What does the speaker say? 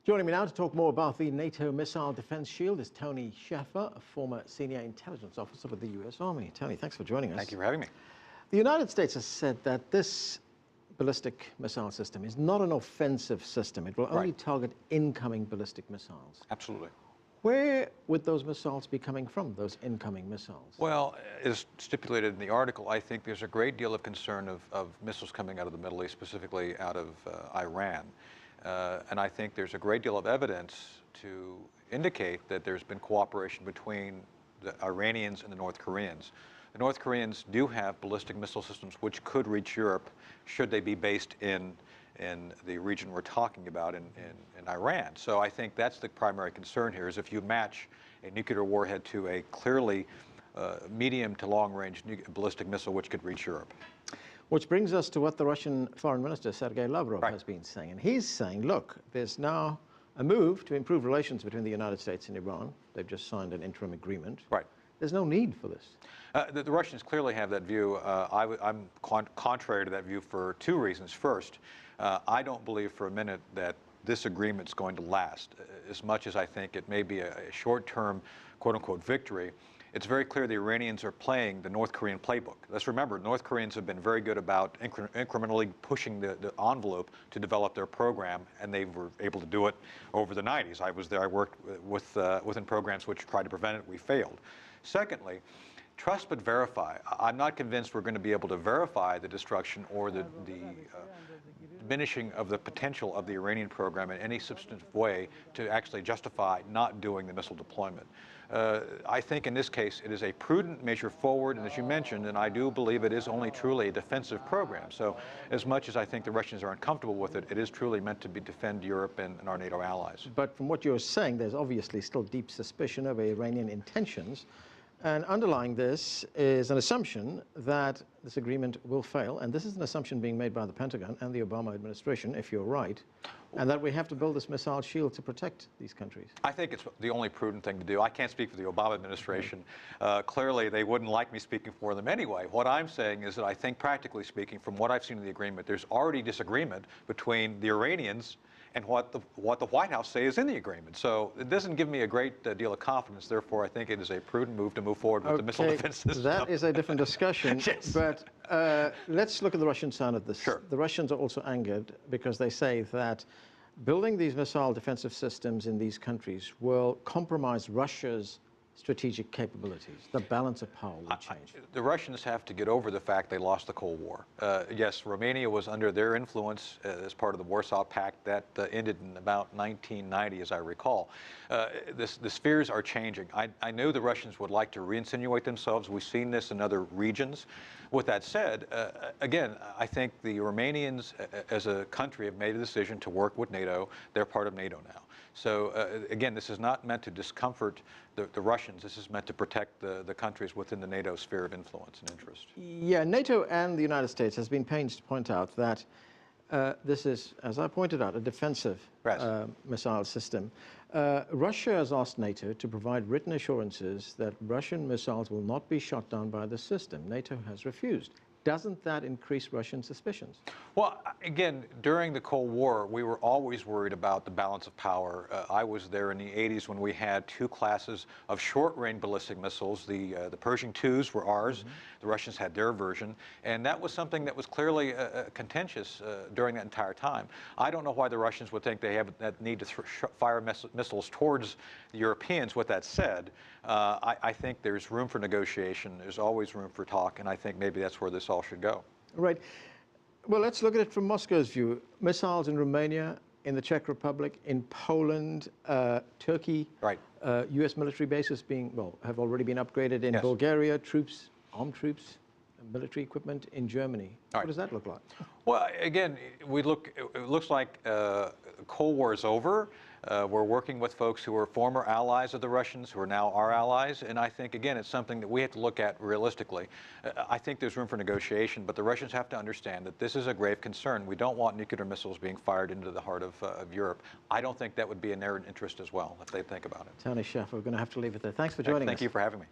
Joining me now to talk more about the NATO missile defense shield is Tony Shaffer, a former senior intelligence officer with the U.S. Army. Tony, thanks for joining us. Thank you for having me. The United States has said that this ballistic missile system is not an offensive system. It will only target incoming ballistic missiles. Absolutely. Where would those missiles be coming from, those incoming missiles? Well, as stipulated in the article, I think there's a great deal of concern of missiles coming out of the Middle East, specifically out of Iran. And I think there's a great deal of evidence to indicate that there's been cooperation between the Iranians and the North Koreans. The North Koreans do have ballistic missile systems which could reach Europe should they be based in the region we're talking about in Iran. So I think that's the primary concern here, is if you match a nuclear warhead to a clearly medium to long-range ballistic missile which could reach Europe. Which brings us to what the Russian Foreign Minister, Sergei Lavrov, has been saying. And he's saying, look, there's now a move to improve relations between the United States and Iran. They've just signed an interim agreement. There's no need for this. The Russians clearly have that view. I'm contrary to that view for two reasons. First, I don't believe for a minute that this agreement's going to last. As much as I think it may be a short-term, quote-unquote, victory, it's very clear the Iranians are playing the North Korean playbook. Let's remember, North Koreans have been very good about incrementally pushing the envelope to develop their program, and they were able to do it over the 90s. I was there. I worked within programs which tried to prevent it. We failed. Secondly, trust but verify. I'm not convinced we're going to be able to verify the destruction or the diminishing of the potential of the Iranian program in any substantive way to actually justify not doing the missile deployment. I think in this case it is a prudent measure forward, and as you mentioned, and I do believe it is only truly a defensive program. So as much as I think the Russians are uncomfortable with it, it is truly meant to defend Europe and our NATO allies. But from what you're saying, there's obviously still deep suspicion of Iranian intentions. And underlying this is an assumption that this agreement will fail, and this is an assumption being made by the Pentagon and the Obama administration, if you're right, and that we have to build this missile shield to protect these countries. I think it's the only prudent thing to do. I can't speak for the Obama administration. Clearly, they wouldn't like me speaking for them anyway. What I'm saying is that I think, practically speaking, from what I've seen in the agreement, there's already disagreement between the Iranians and what the White House say is in the agreement. So it doesn't give me a great deal of confidence. Therefore, I think it is a prudent move to move forward with the missile defense system. That is a different discussion. Yes. But let's look at the Russian side of this. Sure. The Russians are also angered because they say that building these missile defensive systems in these countries will compromise Russia's strategic capabilities. The balance of power will change. The Russians have to get over the fact they lost the Cold War. Yes, Romania was under their influence as part of the Warsaw Pact. That ended in about 1990, as I recall. The spheres are changing. I know the Russians would like to reinsinuate themselves. We've seen this in other regions. With that said, again, I think the Romanians as a country have made a decision to work with NATO. They're part of NATO now. So again, this is not meant to discomfort the Russians. This is meant to protect the countries within the NATO sphere of influence and interest. Yeah, NATO and the United States has been pains to point out that this is, as I pointed out, a defensive missile system. Russia has asked NATO to provide written assurances that Russian missiles will not be shot down by the system. NATO has refused. Doesn't that increase Russian suspicions? Well, again, during the Cold War, we were always worried about the balance of power. I was there in the 80s when we had two classes of short-range ballistic missiles. The Pershing IIs were ours. The Russians had their version. And that was something that was clearly contentious during that entire time. I don't know why the Russians would think they have that need to fire missiles towards the Europeans. With that said, I think there's room for negotiation. There's always room for talk. And I think maybe that's where this all should go. Right. Well, let's look at it from Moscow's view. Missiles in Romania, in the Czech Republic, in Poland, Turkey, U.S. military bases have already been upgraded in Bulgaria, armed troops, military equipment in Germany. What does that look like? Well, again, it looks like the Cold War is over. We're working with folks who were former allies of the Russians, who are now our allies, and I think, again, it's something that we have to look at realistically. I think there's room for negotiation, but the Russians have to understand that this is a grave concern. We don't want nuclear missiles being fired into the heart of Europe. I don't think that would be in their interest as well, if they think about it. Tony Shaffer, we're going to have to leave it there. Thanks for joining us. Thank you for having me.